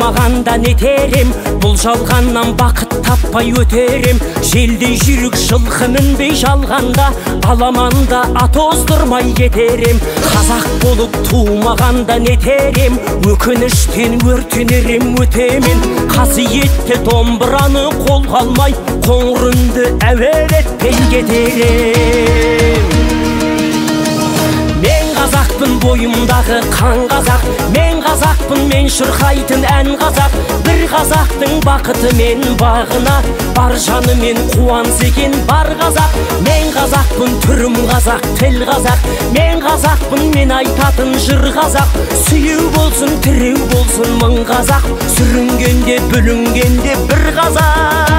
тумағанда нетерем, бұл жалғаннан бақыт таппай өтерем. Желдей жүрік жылқы мінбей жалғанда, аламанда ат оздырмай кетерем. Қазақ болып тумағанда нетерем, өкініштен өртенерем өтемен. Қасиетті домбыраны қолға алмай, қоңыр үнді әуелетпен кетерем. Мен қазақпын, бойымдағы қан қазақ, мен қазақпын, мен шырқайтын ән қазақ. Бір қазақтың бақыты мен бағына, бар жаны мен қуанса екен бар қазақ. Мен қазақпын, түрім қазақ, тіл қазақ, мен қазақпын, мен айтатын жыр қазақ. Сүйеу болсын, тіреу болсын мың қазақ, сүрінгенде бүлінгенде бір қазақ.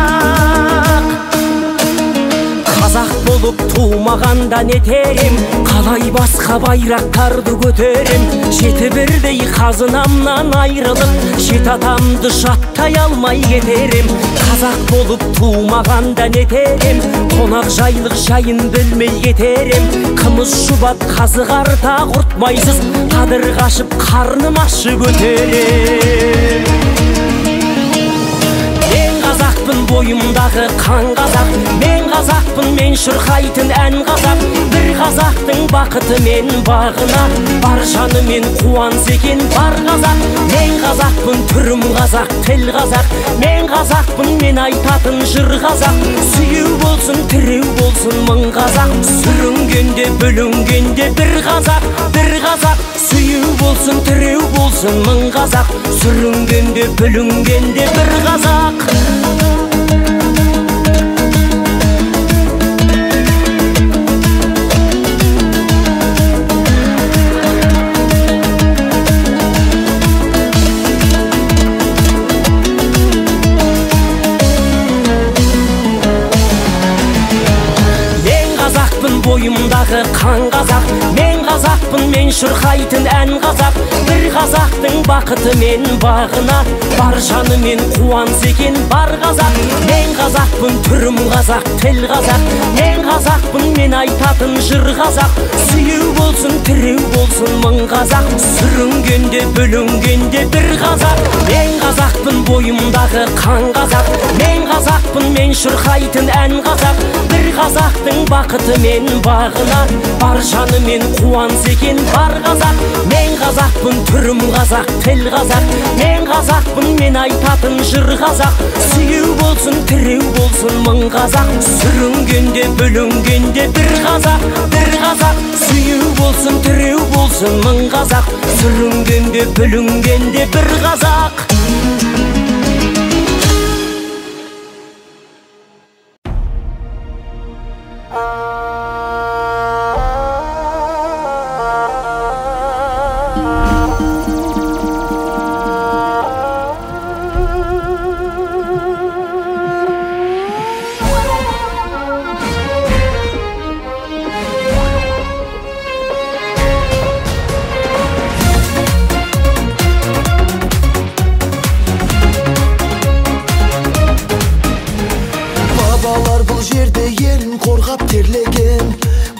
Қазақ болып тумағанда нетерем, қалай басқа байрақтарды көтерем. Жеті бірдей қазынамнан айрылып, жеті атамды жаттай алмай кетерем. Қазақ болып тумағанда нетерем, қонақ жайлық жайын білмей кетерем. Қымыз шұбат қазығарда құртмайсыз, қадыр қашып қарным ашып өтерем. Қазақпын, бойымдағы қан қазақ, мен қазақпын, мен шырқайтын ән қазақ. Бір қазақтың бақыты мен бағына, бар жаны мен қуанса екен бар қазақ. Мен қазақпын, түрім қазақ, тіл қазақ, мен қазақпын, мен айтатын жыр қазақ. Сүйеу болсын, тіреу болсын мың қазақ, сүрінгенде бүлінгенде бір қазақ, бір қазақ. Сүйеу болсын, тіреу болсын мың қазақ, сүрінгенде бүлінгенде бір қазақ. Бойымдағы қан қазақ, мен қазақпын, мен шырқайтын ән қазақ. Бір қазақтың бақыты мен бағына, бар жаны мен қуанса екен бар қазақ. Мен қазақпын, түрім қазақ, тіл қазақ, мен қазақпын, мен айтатын жыр қазақ. Сүйеу болсын, тіреу болсын мың қазақ, сүрінгенде бүлінгенде бір қазақ. Мен қазақпын, бойымдағы қан қазақ, мен қазақпын, мен шырқайтын ән қазақ. Бір қазақтың бақыты мен бағына, бар жаны мен қуанса екен бар қазақ. Мен қазақпын, түрім қазақ, тіл қазақ, мен қазақпын, мен айтатын жыр қазақ. Сүйеу болсын, тіреу болсын мың қазақ, сүрінгенде бүлінгенде бір қазақ, бір қазақ. Сүйеу болсын, тіреу болсын мың қазақ, сүрінгенде бүлінгенде бір қазақ.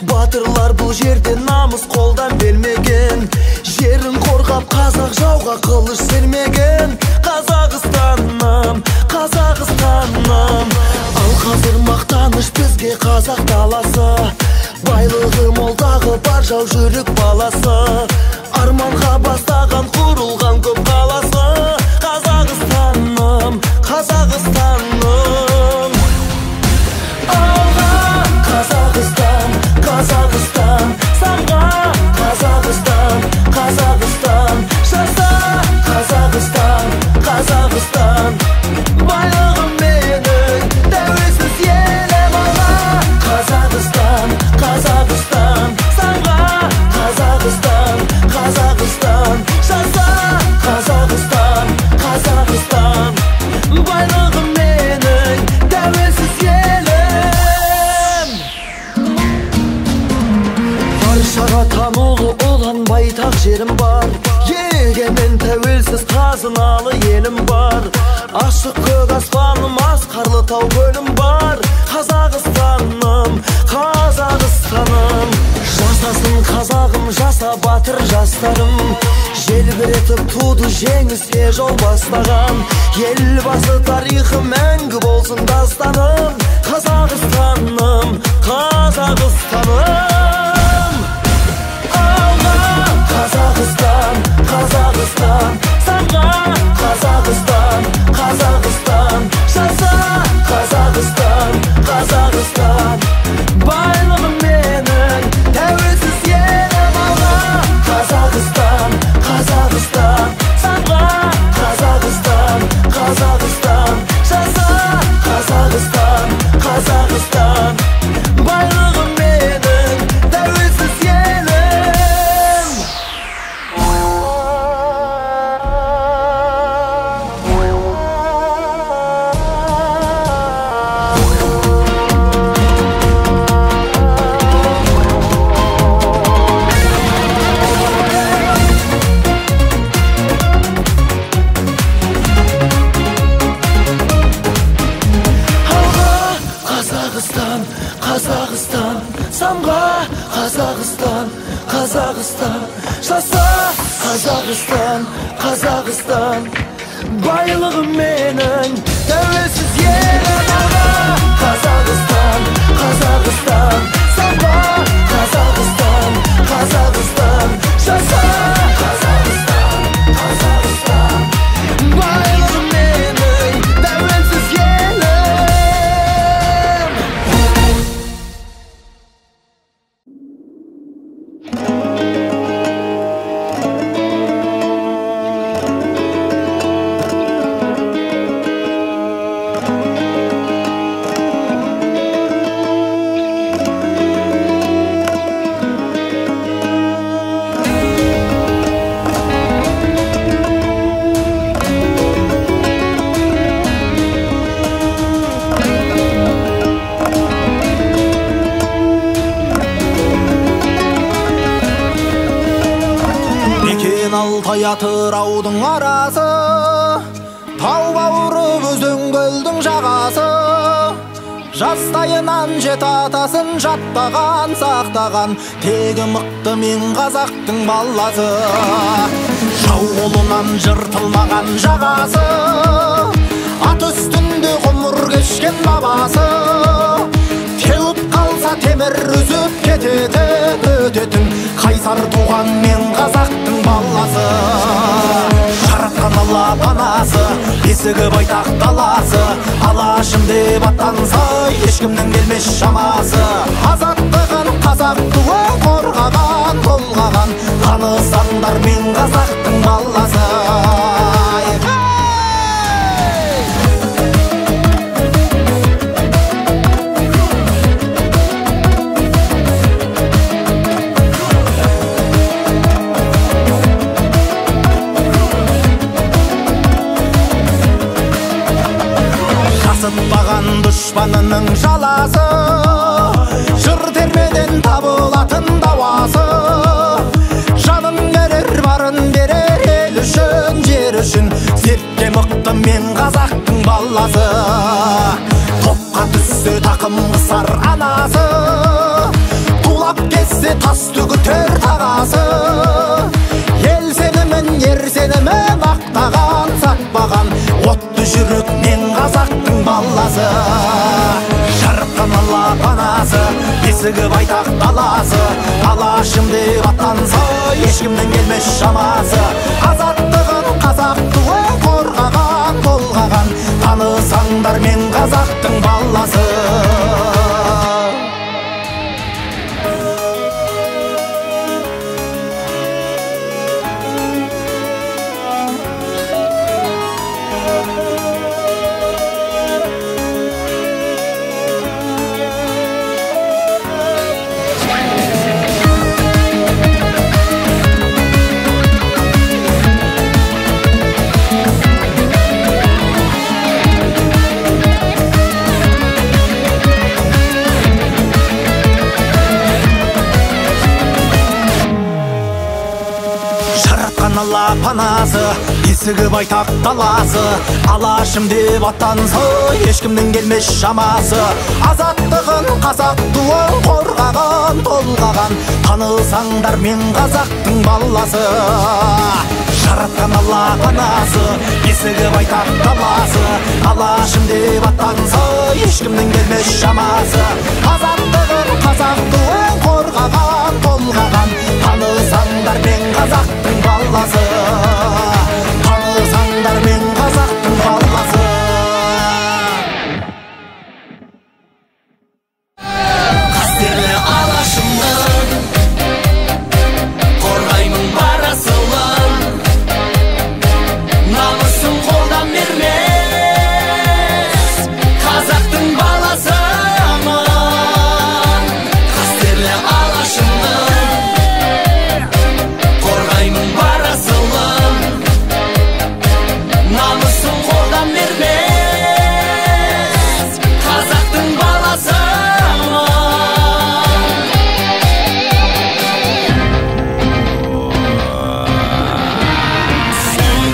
Батырлар бұл жерде намыс қолдан бермеген, жерін қорғап қазақ жауға қылыш сермеген. Қазақстаным, Қазақстаным, ал қазір мақтаныш бізге қазақ даласы. Байлығы молдағы бар жау жүрік баласы, арманға бастаған құрылған көп қаласы. Қазақстаным, Қазақстаным, алға Қазақстан, Қазақстан, самға Қазақстан, Қазақстан, жаса Қазақстан, Қазақстан, байлығым менің тәуелсіз елім. алға Қазақстан, Қазақстан, самға Қазақстан, Қазақстан, жаса Қазақстан, Қазақстан, байлығым менің тәуелсіз елім. Баршаға танылы olan байтақ жерім бар, егемен тәуелсіз қазыналы елім бар. Ашық көк аспаным, асқарлы тау көлім бар. Қазақстаным, Қазақстаным, жасасын қазағым, жаса батыр жастарым. желбіретіп туды жеңіске жол бастаған. Елбасы тарихы мәңгі болсын дастаным. Қазақстаным, Қазақстаным. Алға Қазақстан, Қазақстан, самға Қазақстан, Қазақстан, жаса Қазақстан, Қазақстан. Байлығым менің тәуелсіз елім. Алға Қазақстан, Қазақстан, самға Қазақстан, Қазақстан, жаса Қазақстан, Қазақстан. Байлығым менің тәуелсіз елім. Қазақстан, Қазақстан, самға Қазақстан, Қазақстан, жаса Қазақстан, Қазақстан. Байлығым менің тәуелсіз елім. Алға Қазақстан, Қазақстан, самға Қазақстан, Қазақстан, жаса Қазақстан, Қазақстан. Байлығым менің тәуелсіз елім. Алтай атыраудың арасы, тау бауыры өзен көлдің жағасы. Жастайынан жеті атасын жаттаған, сақтаған, тегі мықты мен қазақтың баласы. Жау қолынан жыртылмаған жағасы, ат үстінде ғұмыр кешкен бабасы. Теуіп қалса темір үзіп кететін, өтетін, қайсар туған мен қазақтың баласы. Жаратқан Алла панасы, есігі байтақ даласы. Алашым деп аттанса, ешкімнің келмес шамасы. Азаттығын қазақ туы қорғаған, толғаған, танысаңдар мен қазақтың баласы. Жасытпаған дұшпанының жаласы, жыр термеден табылатын дауасы. Жанын берер, барын берер, ел үшін, жер үшін. Зертке мықты мен қазақтың баласы. Топқа түссе тақым қысар анасы, тулап кетсе тас төгітер тағасы. Ел сенімін, ер сенімін ақтаған, сатпаған, отты жүрек мен қазақтың баласы. Жаратқан Алла панасы, есігі байтақ даласы. Алашым деп аттанса, ешкімнің келмес шамасы. Азаттығын қазақ туы қорғаған, толғаған, танысаңдар мен қазақтың баласы. Алла панасы, есігі байтақ даласы. Алашым деп аттанса, ешкімнің келмес шамасы. Азаттығын қазақ туы қорғаған, толғаған, танысаңдар мен қазақтың баласы. жараткан Алла канасы, эсігі байтақ даласы. Алашым деп аттанса, ешкімнің келмес шамасы. Азаттығын қазақ туын қорғаған, толғаған. Танысаңдар мен қазақтың баласы, танысаңдар мен қазақтың баласы. Қастерлі алашымның қорғаймын бар асылын, намысын қолдан бермес қазақтың баласымын. Қастерлі алашымның қорғаймын бар асылын, намысын қолдан бермес қазақтың баласымын.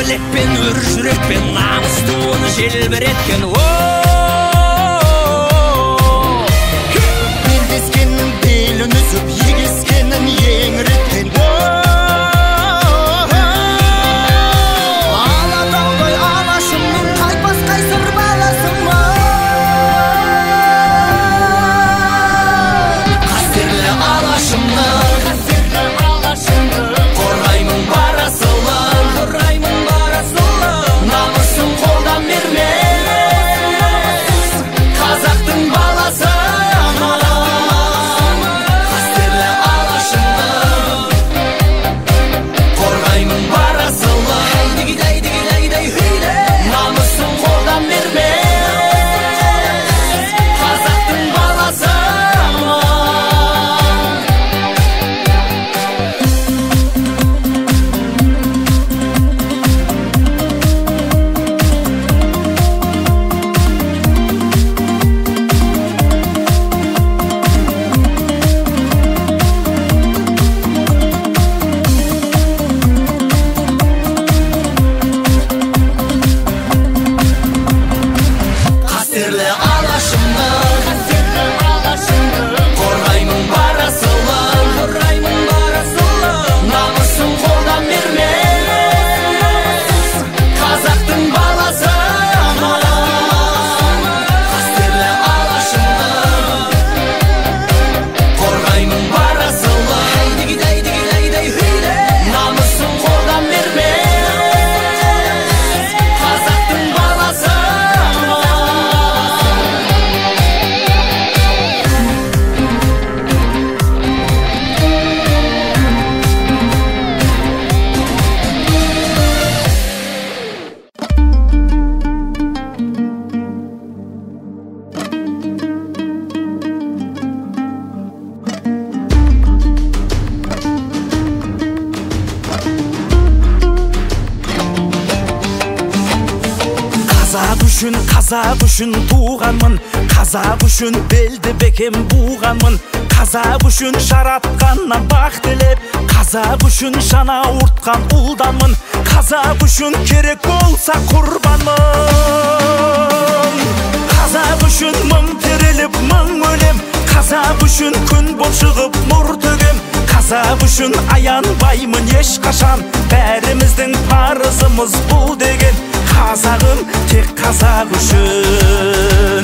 Білекпен өр жүрекпен намысты оны желбіреткен белдескеннің белін үзіп егескенін еңіреткен Алатаудай алашымның қайтпас қайсыр баласымын. Қастерлі алашымның қорғаймын бар асылын, намысын қолдан бермес қазақтың баласымын. Қастерлі алашымның қорғаймын бар асылын, намысын қолдан бермес қазақтың баласымын. Қастерлі алашымның қорғаймын бар асылын, намысын қолдан бермес қазақтың баласымын. Қастерлі алашымның қорғаймын бар асылын, намысын қолдан бермес қазақтың баласымын. Қазақ үшін туғанмын, қазақ үшін белді бекем буғанмын. Қазақ үшін жаратқаннан бақ тілеп, қазақ үшін жана ұртқан ұлданмын. Қазақ үшін керек болса құрбанмын. Қазақ үшін мың тереліп мың өлем, қазақ үшін күн бол шығып нұр төгем. Қазақ үшін аянбаймын ешқашан, бәріміздің парызымыз бұл деген. Қазағым тек қазақ үшін.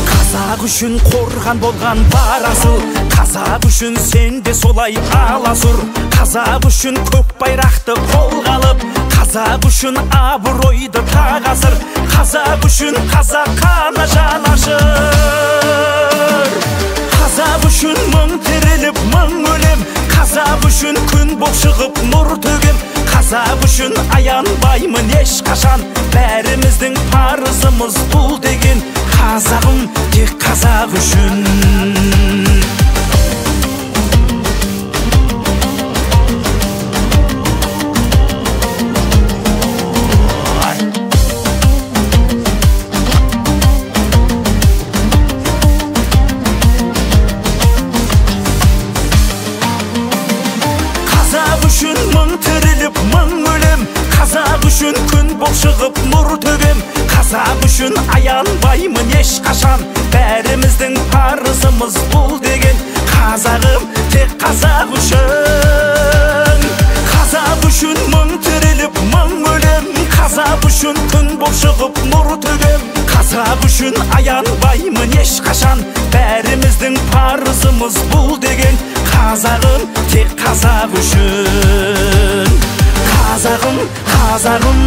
Қазақ үшін қорған болған бар асыл, қазақ үшін сен де солай аласұр. Қазақ үшін көк байрақты қолға алып, қазақ үшін абыройды тағасыр. Қазақ үшін қазақ қана жан ашыр. Қазақ үшін мың тереліп мың өлем, қазақ үшін күн боп шығып нұр төгем. Қазақ үшін аянбаймын ешқашан, бәріміздің парызымыз бұл деген. Қазағым тек қазақ үшін. үшін аянбаймын ешқашан. Бәріміздің парызымыз бұл деген. Қазағым тек қазақ үшін. Қазақ үшін мың тіреліп мың өлем. Қазақ үшін күн боп шығып нұр төгем. Қазақ үшін аянбаймын ешқашан. Бәріміздің парызымыз бұл деген. Қазағым тек қазақ үшін. Қазағым, қазағым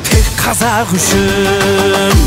тек қазақ үшін.